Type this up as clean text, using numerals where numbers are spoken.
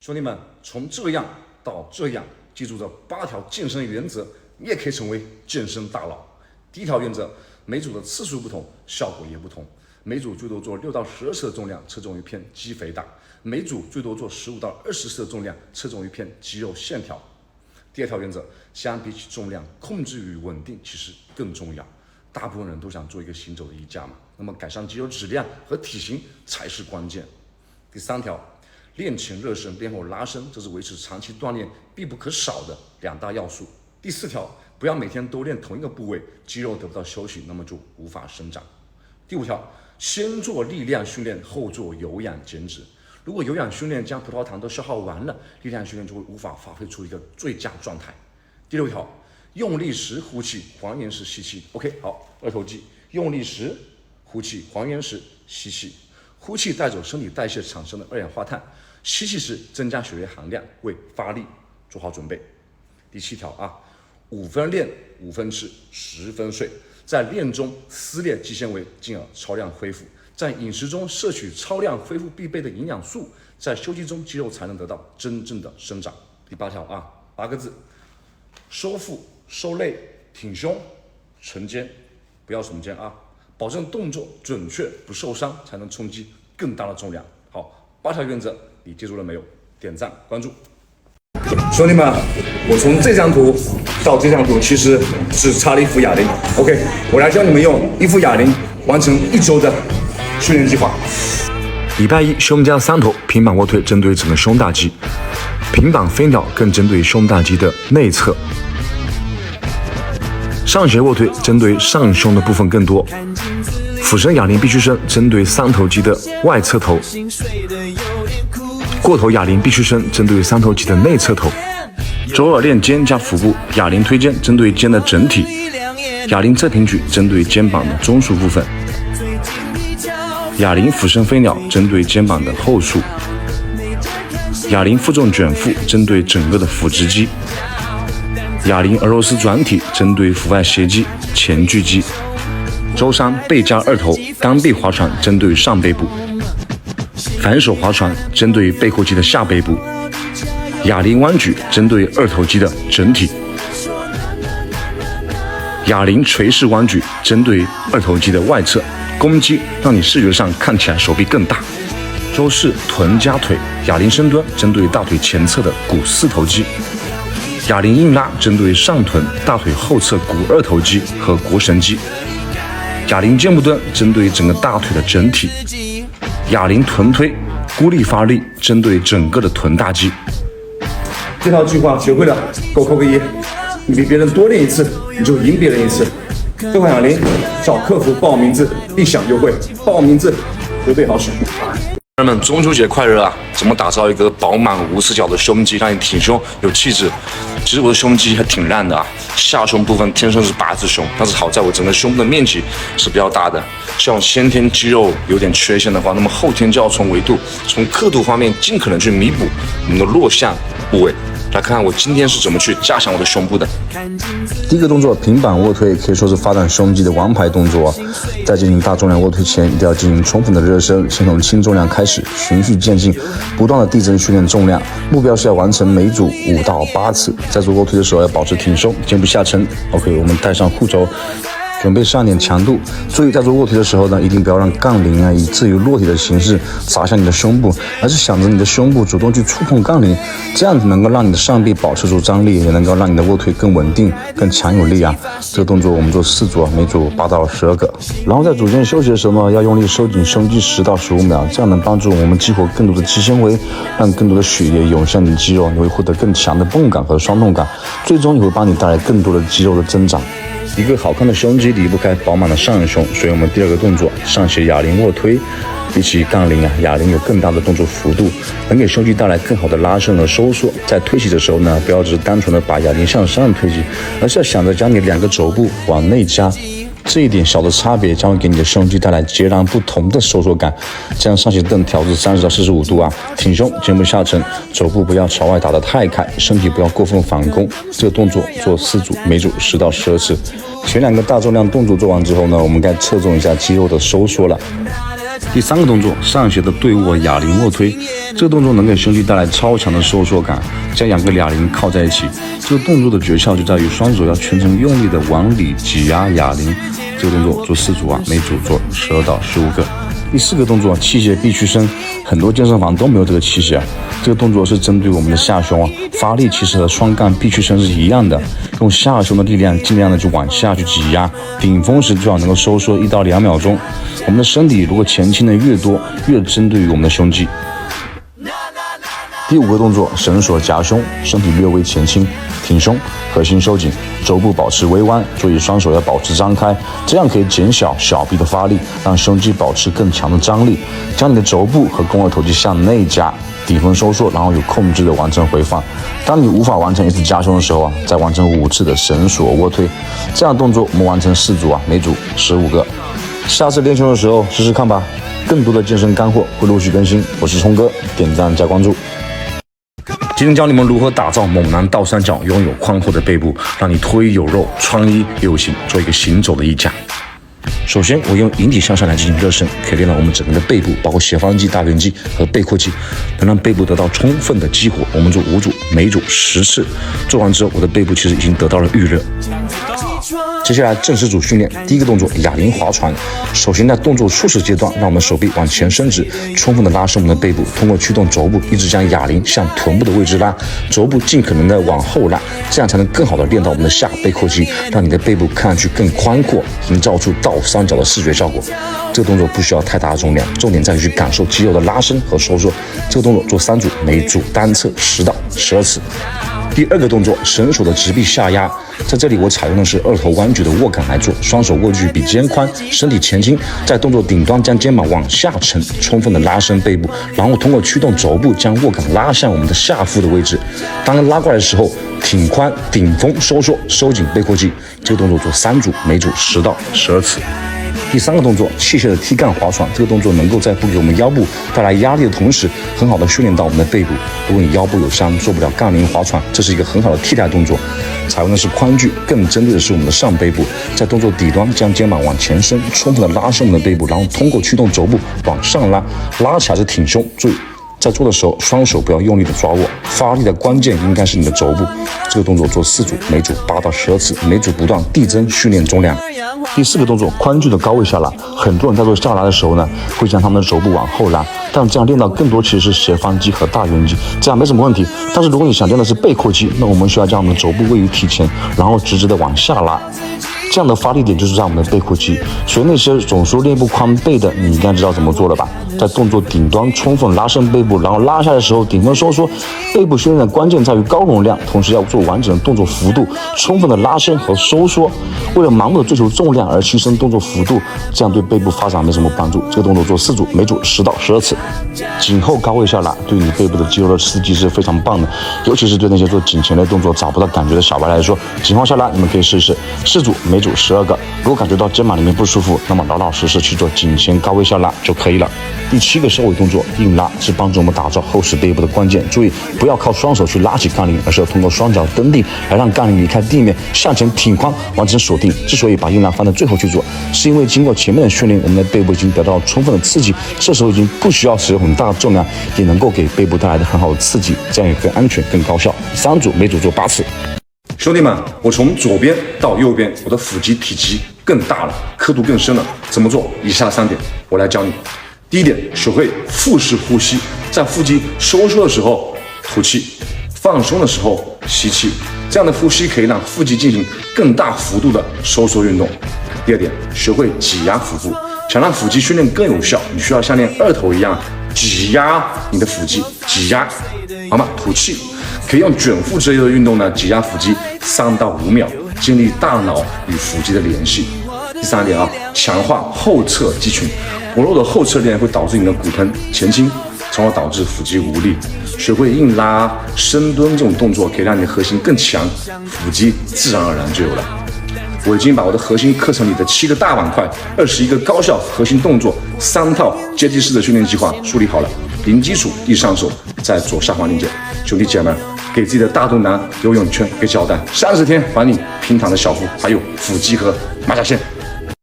兄弟们，从这样到这样，记住这8条健身原则，你也可以成为健身大佬。第一条原则，每组的次数不同，效果也不同。每组最多做6到12次的重量，侧重于偏肌肥大；每组最多做15到20次的重量，侧重于偏肌肉线条。第二条原则，相比起重量，控制与稳定其实更重要。大部分人都想做一个行走的衣架嘛，那么改善肌肉质量和体型才是关键。第三条，练前热身，练后拉伸，这是维持长期锻炼必不可少的2大要素。第四条，不要每天都练同一个部位，肌肉得不到休息，那么就无法生长。第五条，先做力量训练，后做有氧减脂。如果有氧训练将葡萄糖都消耗完了，力量训练就会无法发挥出一个最佳状态。第六条，用力时呼气，还原时吸气。OK， 好，二头肌，用力时呼气，还原时吸气。呼气带走身体代谢产生的二氧化碳，吸气时增加血液含量，为发力做好准备。第七条5分练5分吃10分睡，在练中撕裂肌纤维，进而超量恢复。在饮食中摄取超量恢复必备的营养素，在休息中肌肉才能得到真正的生长。第8条8个字：收腹、收肋、挺胸、沉肩，不要耸肩保证动作准确不受伤，才能冲击更大的重量。好，8条原则你记住了没有？点赞关注。兄弟们，我从这张图到这张图其实只差了一副哑铃。OK， 我来教你们用一副哑铃完成1周的训练计划。礼拜一胸加3头平板卧推，针对整个胸大肌；平板飞鸟更针对胸大肌的内侧；上斜卧推针对上胸的部分更多；俯身哑铃必须伸针对3头肌的外侧头；过头哑铃必须伸针对3头肌的内侧头；周二练肩加腹部，哑铃推肩针对肩的整体；哑铃侧平举针对肩膀的中枢部分；哑铃俯身飞鸟针对肩膀的后束；哑铃负重卷腹针对整个的腹直肌；哑铃俄罗斯转体针对腹外斜肌、前锯肌；周三背加2头单臂划船针对上背部；反手划船针对背后肌的下背部；哑铃弯举针对2头肌的整体；哑铃垂式弯举针对2头肌的外侧，攻击让你视觉上看起来手臂更大。周四臀加腿，哑铃深蹲针对大腿前侧的股四头肌；哑铃硬拉针对上臀、大腿后侧股二头肌和腘绳肌；哑铃箭步蹲针对整个大腿的整体；哑铃臀推孤立发力针对整个的臀大肌。这套计划学会了，给我扣个1。你比别人多练一次，你就赢别人一次。这款哑铃找客服报名字，立享优惠，报名字准备好使。朋友们，中秋节快乐怎么打造一个饱满无死角的胸肌，让你挺胸有气质？其实我的胸肌还挺烂的下胸部分天生是8字胸，但是好在我整个胸部的面积是比较大的。像先天肌肉有点缺陷的话，那么后天就要从维度、从刻度方面尽可能去弥补我们的弱项部位。来看看我今天是怎么去加强我的胸部的。第一个动作，平板卧推，可以说是发展胸肌的王牌动作。在进行大重量卧推前，一定要进行充分的热身，先从轻重量开始，循序渐进，不断的递增训练重量。目标是要完成每组5到8次。在做卧推的时候要保持挺胸，肩部下沉。OK， 我们带上护肘。准备上点强度，注意在做卧推的时候呢，一定不要让杠铃以自由落体的形式砸向你的胸部，而是想着你的胸部主动去触碰杠铃，这样子能够让你的上臂保持住张力，也能够让你的卧推更稳定、更强有力这个动作我们做4组，每组8到12个。然后在组间休息的时候呢，要用力收紧胸肌10到15秒，这样能帮助我们激活更多的肌纤维，让更多的血液涌向你的肌肉，你会获得更强的泵感和酸痛感，最终也会帮你带来更多的肌肉的增长。一个好看的胸肌离不开饱满的上胸，所以我们第2个动作上斜哑铃卧推，比起杠铃哑铃有更大的动作幅度，能给胸肌带来更好的拉伸和收缩。在推起的时候呢，不要只是单纯的把哑铃向上推起，而是要想着将你2个肘部往内夹。这一点小的差别将会给你的胸肌带来截然不同的收缩感。将上斜蹬调至30到45度挺胸，肩部下沉，肘部不要朝外打得太开，身体不要过分反弓。这个动作做4组，每组10到12次。前2个大重量动作做完之后呢，我们该侧重一下肌肉的收缩了。第3个动作，上斜的对卧哑铃卧推，这个动作能给胸肌带来超强的收缩感，将2个哑铃靠在一起。这个动作的诀窍就在于双手要全程用力的往里挤压哑铃。这个动作做4组啊，每组做12到15个。第4个动作，器械臂屈伸，很多健身房都没有这个器械啊。这个动作是针对我们的下胸啊，发力其实和双杠臂屈伸是一样的，用下胸的力量尽量的去往下去挤压，顶峰时最好能够收缩1到2秒钟。我们的身体如果前倾的越多，越针对于我们的胸肌。第5个动作，绳索夹胸，身体略微前倾，挺胸，核心收紧，肘部保持微弯，注意双手要保持张开，这样可以减小小臂的发力，让胸肌保持更强的张力。将你的肘部和肱二头肌向内夹，顶峰收缩，然后有控制的完成回放。当你无法完成1次夹胸的时候啊，再完成5次的绳索卧推。这样的动作我们完成4组啊，每组15个。下次练胸的时候试试看吧。更多的健身干货会陆续更新，我是聪哥，点赞加关注。今天教你们如何打造猛男倒三角，拥有宽阔的背部，让你脱衣有肉，穿衣有型，做一个行走的衣架。首先，我用引体向上来进行热身，可以练到我们整个的背部，包括斜方肌、大圆肌和背阔肌，能让背部得到充分的激活。我们做5组，每组10次。做完之后，我的背部其实已经得到了预热。接下来正式组训练，第一个动作哑铃划船。首先在动作初始阶段，让我们手臂往前伸直，充分的拉伸我们的背部，通过驱动肘部，一直将哑铃向臀部的位置拉，肘部尽可能的往后拉，这样才能更好的练到我们的下背阔肌，让你的背部看上去更宽阔，营造出倒三角的视觉效果。这个动作不需要太大的重量，重点在于去感受肌肉的拉伸和收缩。这个动作做3组，每组单侧10到12次。第2个动作，绳索的直臂下压。在这里我采用的是2头弯举的握感来做，双手握距比肩宽，身体前倾，在动作顶端将肩膀往下沉，充分的拉伸背部，然后通过驱动肘部将握感拉向我们的下腹的位置。当拉过来的时候，挺髋顶峰收缩，收紧背阔肌。这个动作做3组，每组10到12次。第3个动作，器械的踢杠划船。这个动作能够在不给我们腰部带来压力的同时，很好的训练到我们的背部。如果你腰部有伤，做不了杠铃划船，这是一个很好的替代动作。采用的是宽距，更针对的是我们的上背部。在动作底端将肩膀往前伸，充分的拉伸我们的背部，然后通过驱动肘部往上拉，拉起来是挺胸。注意，在做的时候，双手不要用力的抓握，发力的关键应该是你的肘部。这个动作做4组，每组8到12次，每组不断递增训练重量。第4个动作，宽距的高位下拉。很多人在做下拉的时候呢，会将他们的肘部往后拉，但这样练到更多其实是斜方肌和大圆肌，这样没什么问题。但是如果你想练的是背阔肌，那我们需要将我们的肘部位于体前，然后直直的往下拉。这样的发力点就是在我们的背阔肌，所以那些总说练不宽背的，你应该知道怎么做了吧？在动作顶端充分拉伸背部，然后拉下来的时候顶峰收缩。背部训练的关键在于高容量，同时要做完整的动作幅度，充分的拉伸和收缩。为了盲目的追求重量而牺牲动作幅度，这样对背部发展没什么帮助。这个动作做4组，每组10到12次。颈后高位下拉对你背部的肌肉的刺激是非常棒的，尤其是对那些做颈前类动作找不到感觉的小白来说，颈后下拉你们可以试一试，4组每组12个。如果感觉到肩膀里面不舒服，那么老老实实去做颈前高位下拉就可以了。第7个收尾动作硬拉是帮助我们打造厚实背部的关键。注意，不要靠双手去拉起杠铃，而是要通过双脚蹬地来让杠铃离开地面，向前挺髋，完成锁定。之所以把硬拉放在最后去做，是因为经过前面的训练，我们的背部已经得到充分的刺激，这时候已经不需要使用很大的重量，也能够给背部带来的很好的刺激，这样也更安全更高效。3组每组做8次。兄弟们，我从左边到右边，我的腹肌体积更大了，刻度更深了。怎么做？以下3点我来教你。第1点，学会腹式呼吸，在腹肌收缩的时候吐气，放松的时候吸气，这样的呼吸可以让腹肌进行更大幅度的收缩运动。第2点，学会挤压腹部，想让腹肌训练更有效，你需要像练2头一样挤压你的腹肌，挤压，好吗？吐气，可以用卷腹之类的运动呢，挤压腹肌3到5秒，建立大脑与腹肌的联系。第3点啊，强化后侧肌群，过弱的后侧练会导致你的骨盆前倾，从而导致腹肌无力。学会硬拉、深蹲这种动作，可以让你的核心更强，腹肌自然而然就有了。我已经把我的核心课程里的7个大板块、21个高效核心动作、3套阶梯式的训练计划梳理好了，零基础易上手，在左下方链接。兄弟姐妹们，给自己的大肚腩游泳圈一个交代，30天还你平躺的小腹，还有腹肌和马甲线。